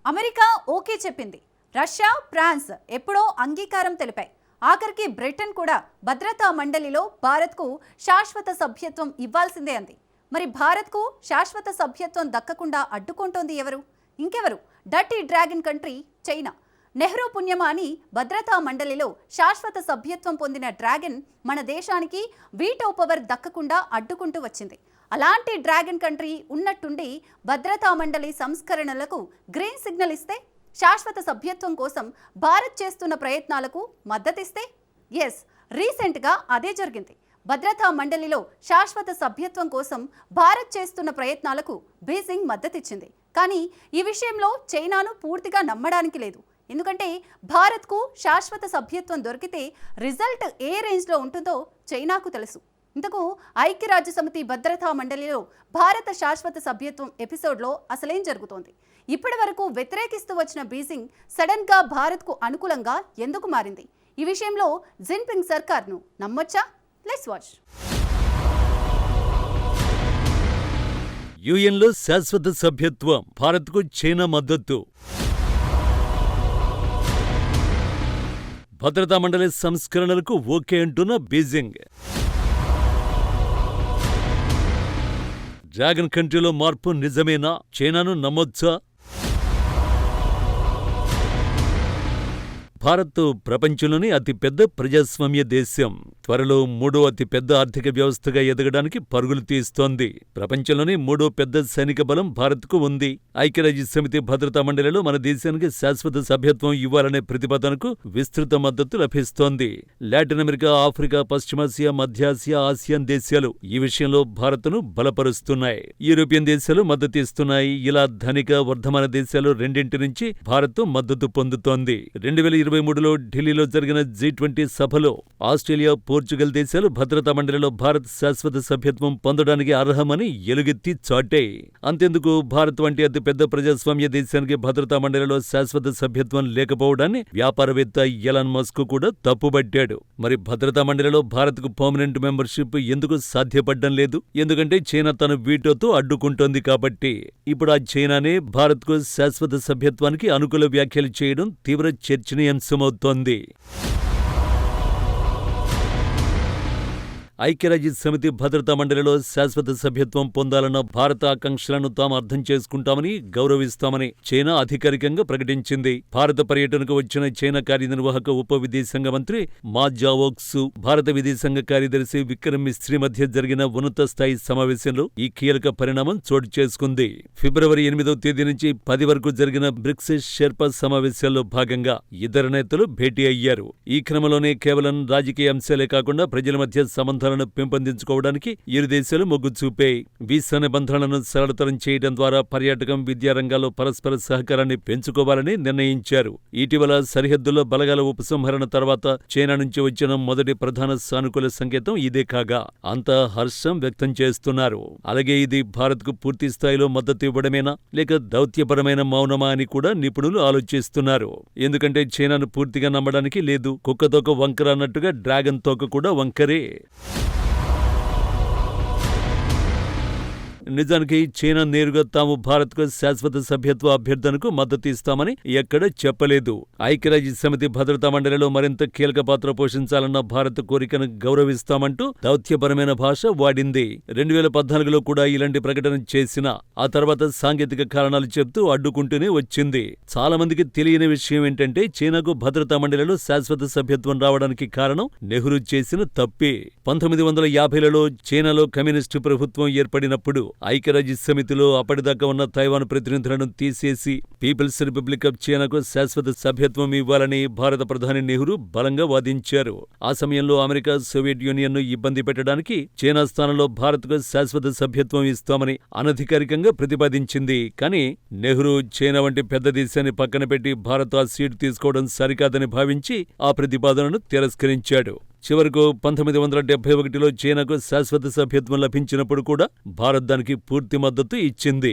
America okay చెప్పింది. Russia, France ఎప్పుడో అంగీకారం తెలిపాయి. ఆఖరికి బ్రిటన్ కూడా భద్రతా మండలిలో భారత్కు శాశ్వత సభ్యత్వం ఇవ్వాల్సిందే అంది. మరి భారత్కు శాశ్వత సభ్యత్వం దక్కకుండా అడ్డుకుంటోంది ఎవరు? ఇంకెవరు? Dirty dragon country China. Nehru పుణ్యమా అని భద్రతా మండలిలో శాశ్వత సభ్యత్వం పొందిన డ్రాగన్ మన దేశానికి వీటో పవర్ దక్కకుండా అడ్డుకుంటూ వచ్చింది. అలాంటి డ్రాగన్ కంట్రీ ఉన్నట్టుండి భద్రతా మండలి సంస్కరణలకు గ్రీన్ సిగ్నల్ ఇస్తే, శాశ్వత సభ్యత్వం కోసం భారత్ చేస్తున్న ప్రయత్నాలకు మద్దతిస్తే, ఎస్, రీసెంట్గా అదే జరిగింది. భద్రతా మండలిలో శాశ్వత సభ్యత్వం కోసం భారత్ చేస్తున్న ప్రయత్నాలకు బీజింగ్ మద్దతిచ్చింది. కానీ ఈ విషయంలో చైనాను పూర్తిగా నమ్మడానికి లేదు. ఎందుకంటే భారత్కు శాశ్వత సభ్యత్వం దొరికితే రిజల్ట్ ఏ రేంజ్లో ఉంటుందో చైనాకు తెలుసు. ఇంతకు ఐక్యరాజ్యసమితి భద్రతా మండలిలో భారత శాశ్వత సభ్యత్వం ఎపిసోడ్లో అసలేం జరుగుతోంది? ఇప్పటి వరకు వ్యతిరేకిస్తూ వచ్చిన బీజింగ్ సడన్గా భారత్కు అనుకూలంగా ఎందుకు మారింది? ఈ విషయంలో జిన్పింగ్ సర్కార్ను నమ్మొచ్చా? Let's watch. యుఎన్లో శాశ్వత సభ్యత్వం, భారత్కు చైనా మద్దతు. భద్రతా మండలి సంస్కరణలకు ఓకే అంటున్న బీజింగ్. డ్రాగన్ కంట్రీలో మార్పు నిజమేనా? చైనాను నమ్మొచ్చా? భారత్ ప్రపంచంలోని అతిపెద్ద ప్రజాస్వామ్య దేశం. త్వరలో మూడో అతిపెద్ద ఆర్థిక వ్యవస్థగా ఎదగడానికి పరుగులు తీస్తోంది. ప్రపంచంలోని మూడో పెద్ద సైనిక బలం భారత్కు ఉంది. ఐక్యరాజ్యసమితి భద్రతా మండలిలో మన దేశానికి శాశ్వత సభ్యత్వం ఇవ్వాలనే ప్రతిపాదనకు విస్తృత మద్దతు లభిస్తోంది. లాటిన్ అమెరికా, ఆఫ్రికా, పశ్చిమాసియా, మధ్యాసియా, ఆసియాన్ దేశాలు ఈ విషయంలో భారత్ను బలపరుస్తున్నాయి. యూరోపియన్ దేశాలు మద్దతిస్తున్నాయి. ఇలా ధనిక, వర్ధమాన దేశాలు రెండింటి నుంచి భారత్ మద్దతు పొందుతోంది. 2023లో ఢిల్లీలో జరిగిన G20 సభలో ఆస్ట్రేలియా, పోర్చుగల్ దేశాలు భద్రతా మండలిలో భారత్ శాశ్వత సభ్యత్వం పొందడానికి అర్హమని ఎలుగెత్తి చాటాయి. అంతెందుకు, భారత్ వంటి అతిపెద్ద ప్రజాస్వామ్య దేశానికి భద్రతా మండలిలో శాశ్వత సభ్యత్వం లేకపోవడాన్ని వ్యాపారవేత్త ఎలాన్ మస్క్ కూడా తప్పుబట్టాడు. మరి భద్రతా మండలిలో భారత్కు పర్మనెంట్ మెంబర్షిప్ ఎందుకు సాధ్యపడ్డం లేదు? ఎందుకంటే చైనా తన వీటోతో అడ్డుకుంటోంది కాబట్టి. ఇప్పుడు ఆ చైనానే భారత్కు శాశ్వత సభ్యత్వానికి అనుకూల వ్యాఖ్యలు చేయడం తీవ్ర చర్చనీయాంశమవుతోంది. ఐక్యరాజ్యసమితి భద్రతా మండలిలో శాశ్వత సభ్యత్వం పొందాలన్న భారత ఆకాంక్షలను తాము అర్థం చేసుకుంటామని, గౌరవిస్తామని చైనా అధికారికంగా ప్రకటించింది. భారత పర్యటనకు వచ్చిన చైనా కార్యనిర్వాహక ఉప విదేశాంగ మంత్రి మా జావోక్సు, భారత విదేశాంగ కార్యదర్శి విక్రమ్ మిస్త్రీ మధ్య జరిగిన ఉన్నత స్థాయి సమావేశంలో ఈ కీలక పరిణామం చోటు చేసుకుంది. ఫిబ్రవరి 8వ తేదీ నుంచి 10 వరకు జరిగిన బ్రిక్స్ షెర్పా సమావేశాల్లో భాగంగా ఇద్దరు నేతలు భేటీ అయ్యారు. ఈ క్రమంలోనే కేవలం రాజకీయ అంశాలే కాకుండా ప్రజల మధ్య సంబంధాలను పెంపొందించుకోవడానికి ఇరు దేశాలు మొగ్గు చూపాయి. వీసా నిబంధనలను సరళతరం చేయడం ద్వారా పర్యాటకం, విద్యా రంగాల్లో పరస్పర సహకారాన్ని పెంచుకోవాలని నిర్ణయించారు. ఇటీవల సరిహద్దుల్లో బలగాల ఉపసంహరణ తర్వాత చైనా నుంచి వచ్చిన మొదటి ప్రధాన సానుకూల సంకేతం ఇదే కాగా అంతా హర్షం వ్యక్తం చేస్తున్నారు. అలాగే ఇది భారత్కు పూర్తి స్థాయిలో మద్దతు ఇవ్వడమేనా, లేక దౌత్యపరమైన మౌనమా అని కూడా నిపుణులు ఆలోచిస్తున్నారు. ఎందుకంటే చైనాను పూర్తిగా నమ్మడానికి లేదు. కుక్కతోక వంకర అన్నట్టుగా డ్రాగన్ తోక కూడా వంకరే. నిజానికి చైనా నేరుగా తాము భారత్కు శాశ్వత సభ్యత్వ అభ్యర్థనకు మద్దతు ఇస్తామని ఎక్కడా చెప్పలేదు. ఐక్యరాజ్యసమితి భద్రతా మండలిలో మరింత కీలక పాత్ర పోషించాలన్న భారత్ కోరికను గౌరవిస్తామంటూ దౌత్యపరమైన భాష వాడింది. 2014లో కూడా ఇలాంటి ప్రకటన చేసినా ఆ తర్వాత సాంకేతిక కారణాలు చెప్తూ అడ్డుకుంటూనే వచ్చింది. చాలా మందికి తెలియని విషయం ఏంటంటే చైనాకు భద్రతా మండలిలో శాశ్వత సభ్యత్వం రావడానికి కారణం నెహ్రూ చేసిన తప్పే. 1950లలో చైనాలో కమ్యూనిస్టు ప్రభుత్వం ఏర్పడినప్పుడు ఐక్యరాజ్యసమితిలో అప్పటిదాకా ఉన్న తైవాన్ ప్రతినిధులను తీసేసి పీపుల్స్ రిపబ్లిక్ ఆఫ్ చైనాకు శాశ్వత సభ్యత్వం ఇవ్వాలని భారత ప్రధాని నెహ్రూ బలంగా వాదించారు. ఆ సమయంలో అమెరికా, సోవియట్ యూనియన్ను ఇబ్బంది పెట్టడానికి చైనా స్థానంలో భారత్కు శాశ్వత సభ్యత్వం ఇస్తామని అనధికారికంగా ప్రతిపాదించింది. కానీ నెహ్రూ చైనా వంటి పెద్ద దేశాన్ని పక్కన పెట్టి భారత్ ఆ సీటు తీసుకోవడం సరికాదని భావించి ఆ ప్రతిపాదనను తిరస్కరించాడు. చివరకు 1971లో చైనాకు శాశ్వత సభ్యత్వం లభించినప్పుడు కూడా భారత్ దానికి పూర్తి మద్దతు ఇచ్చింది.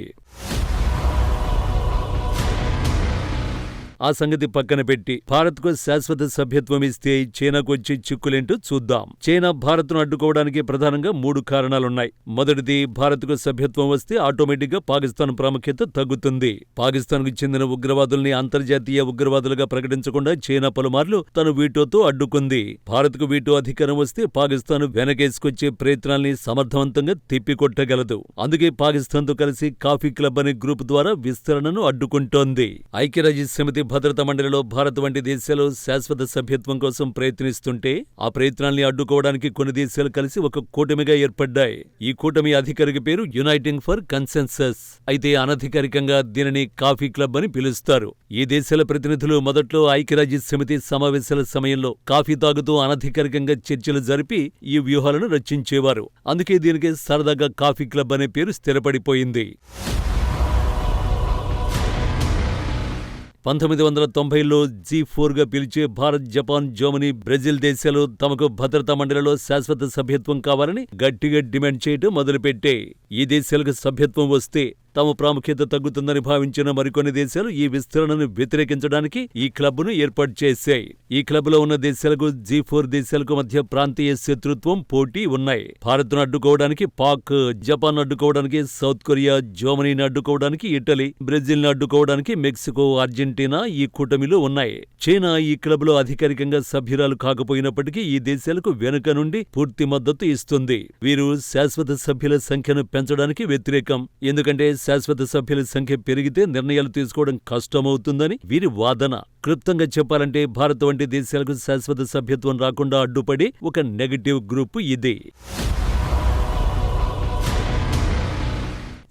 ఆ సంగతి పక్కన పెట్టి భారత్కు శాశ్వత సభ్యత్వం ఇస్తే చైనాకు వచ్చే చిక్కులేంటో చూద్దాం. చైనా భారత్ను అడ్డుకోవడానికి ప్రధానంగా 3 కారణాలున్నాయి. మొదటిది, భారత్కు సభ్యత్వం వస్తే ఆటోమేటిక్గా పాకిస్తాన్ ప్రాముఖ్యత తగ్గుతుంది. పాకిస్తాన్కు చెందిన ఉగ్రవాదుల్ని అంతర్జాతీయ ఉగ్రవాదులుగా ప్రకటించకుండా చైనా పలుమార్లు తన వీటోతో అడ్డుకుంది. భారత్కు వీటో అధికారం వస్తే పాకిస్తాన్ వెనకేసుకొచ్చే ప్రయత్నాల్ని సమర్థవంతంగా తిప్పికొట్టగలదు. అందుకే పాకిస్తాన్తో కలిసి కాఫీ క్లబ్ అనే గ్రూప్ ద్వారా విస్తరణను అడ్డుకుంటోంది. ఐక్యరాజ్యసమితి భద్రతా మండలిలో భారత్ వంటి దేశాలు శాశ్వత సభ్యత్వం కోసం ప్రయత్నిస్తుంటే ఆ ప్రయత్నాల్ని అడ్డుకోవడానికి కొన్ని దేశాలు కలిసి ఒక కూటమిగా ఏర్పడ్డాయి. ఈ కూటమి అధికారిక పేరు యునైటింగ్ ఫర్ కన్సెన్సస్. అయితే అనధికారికంగా దీనిని కాఫీ క్లబ్ అని పిలుస్తారు. ఈ దేశాల ప్రతినిధులు మొదట్లో ఐక్యరాజ్యసమితి సమావేశాల సమయంలో కాఫీ తాగుతూ అనధికారికంగా చర్చలు జరిపి ఈ వ్యూహాలను రచించేవారు. అందుకే దీనికి సరదాగా కాఫీ క్లబ్ అనే పేరు స్థిరపడిపోయింది. 1990లో G4గా పిలిచే భారత్, జపాన్, జర్మనీ, బ్రెజిల్ దేశాలు తమకు భద్రతా మండలిలో శాశ్వత సభ్యత్వం కావాలని గట్టిగా డిమాండ్ చేయడం మొదలుపెట్టాయి. ఈ దేశాలకు సభ్యత్వం వస్తే తమ ప్రాముఖ్యత తగ్గుతుందని భావించిన మరికొన్ని దేశాలు ఈ విస్తరణను వ్యతిరేకించడానికి ఈ క్లబ్ను ఏర్పాటు చేశాయి. ఈ క్లబ్లో ఉన్న దేశాలకు G4 దేశాలకు మధ్య ప్రాంతీయ శత్రుత్వం, పోటీ ఉన్నాయి. భారత్ను అడ్డుకోవడానికి పాక్, జపాన్ అడ్డుకోవడానికి సౌత్ కొరియా, జర్మనీని అడ్డుకోవడానికి ఇటలీ, బ్రెజిల్ని అడ్డుకోవడానికి మెక్సికో, అర్జెంటీనా ఈ కూటమిలో ఉన్నాయి. చైనా ఈ క్లబ్లో అధికారికంగా సభ్యురాలు కాకపోయినప్పటికీ ఈ దేశాలకు వెనుక నుండి పూర్తి మద్దతు ఇస్తుంది. వీరు శాశ్వత సభ్యుల సంఖ్యను పెంచడానికి వ్యతిరేకం. ఎందుకంటే శాశ్వత సభ్యుల సంఖ్య పెరిగితే నిర్ణయాలు తీసుకోవడం కష్టమవుతుందని వీరి వాదన. క్లుప్తంగా చెప్పాలంటే భారత్ వంటి దేశాలకు శాశ్వత సభ్యత్వం రాకుండా అడ్డుపడే ఒక నెగటివ్ గ్రూపు ఇది.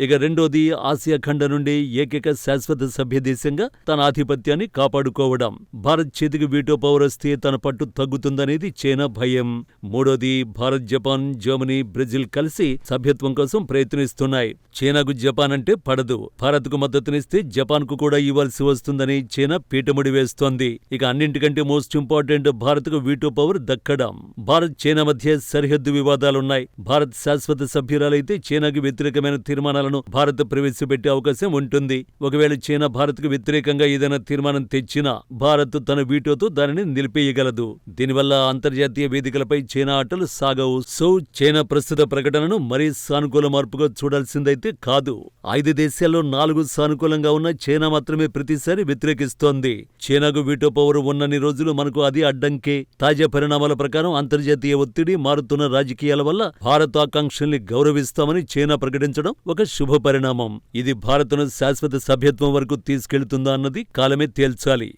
ఇక రెండోది, ఆసియా ఖండం నుండి ఏకైక శాశ్వత సభ్య దేశంగా తన ఆధిపత్యాన్ని కాపాడుకోవడం. భారత్ చేతికి వీటో పవర్ వస్తే తన పట్టు తగ్గుతుందనేది చైనా భయం. మూడోది, భారత్, జపాన్, జర్మనీ, బ్రెజిల్ కలిసి సభ్యత్వం కోసం ప్రయత్నిస్తున్నాయి. చైనాకు జపాన్ అంటే పడదు. భారత్కు మద్దతునిస్తే జపాన్కు కూడా ఇవ్వాల్సి వస్తుందని చైనా పీటముడి వేస్తోంది. ఇక అన్నింటికంటే మోస్ట్ ఇంపార్టెంట్, భారత్కు వీటో పవర్ దక్కడం. భారత్, చైనా మధ్య సరిహద్దు వివాదాలున్నాయి. భారత్ శాశ్వత సభ్యురాలైతే చైనాకి వ్యతిరేకమైన తీర్మానాలను భారత్ ప్రవేశపెట్టే అవకాశం ఉంటుంది. ఒకవేళ చైనా భారత్కు వ్యతిరేకంగా ఏదైనా తీర్మానం తెచ్చినా భారత్ తన వీటోతో దానిని నిలిపేయగలదు. దీనివల్ల అంతర్జాతీయ వేదికలపై చైనా ఆటలు సాగవు. సో చైనా ప్రస్తుత ప్రకటనను మరీ సానుకూల మార్పుగా చూడాల్సిందైతే కాదు. 5 దేశాల్లో 4 సానుకూలంగా ఉన్న చైనా మాత్రమే ప్రతిసారి వ్యతిరేకిస్తోంది. చైనాకు వీటో పవర్ ఉన్నన్ని రోజులు మనకు అది అడ్డంకే. తాజా పరిణామాల ప్రకారం అంతర్జాతీయ ఒత్తిడి, మారుతున్న రాజకీయాల వల్ల భారత్ ఆకాంక్షల్ని గౌరవిస్తామని చైనా ప్రకటించడం ఒక శుభ పరిణామం. ఇది భారత్ను శాశ్వత సభ్యత్వం వరకు తీసుకెళ్తుందా అన్నది కాలమే తేల్చాలి.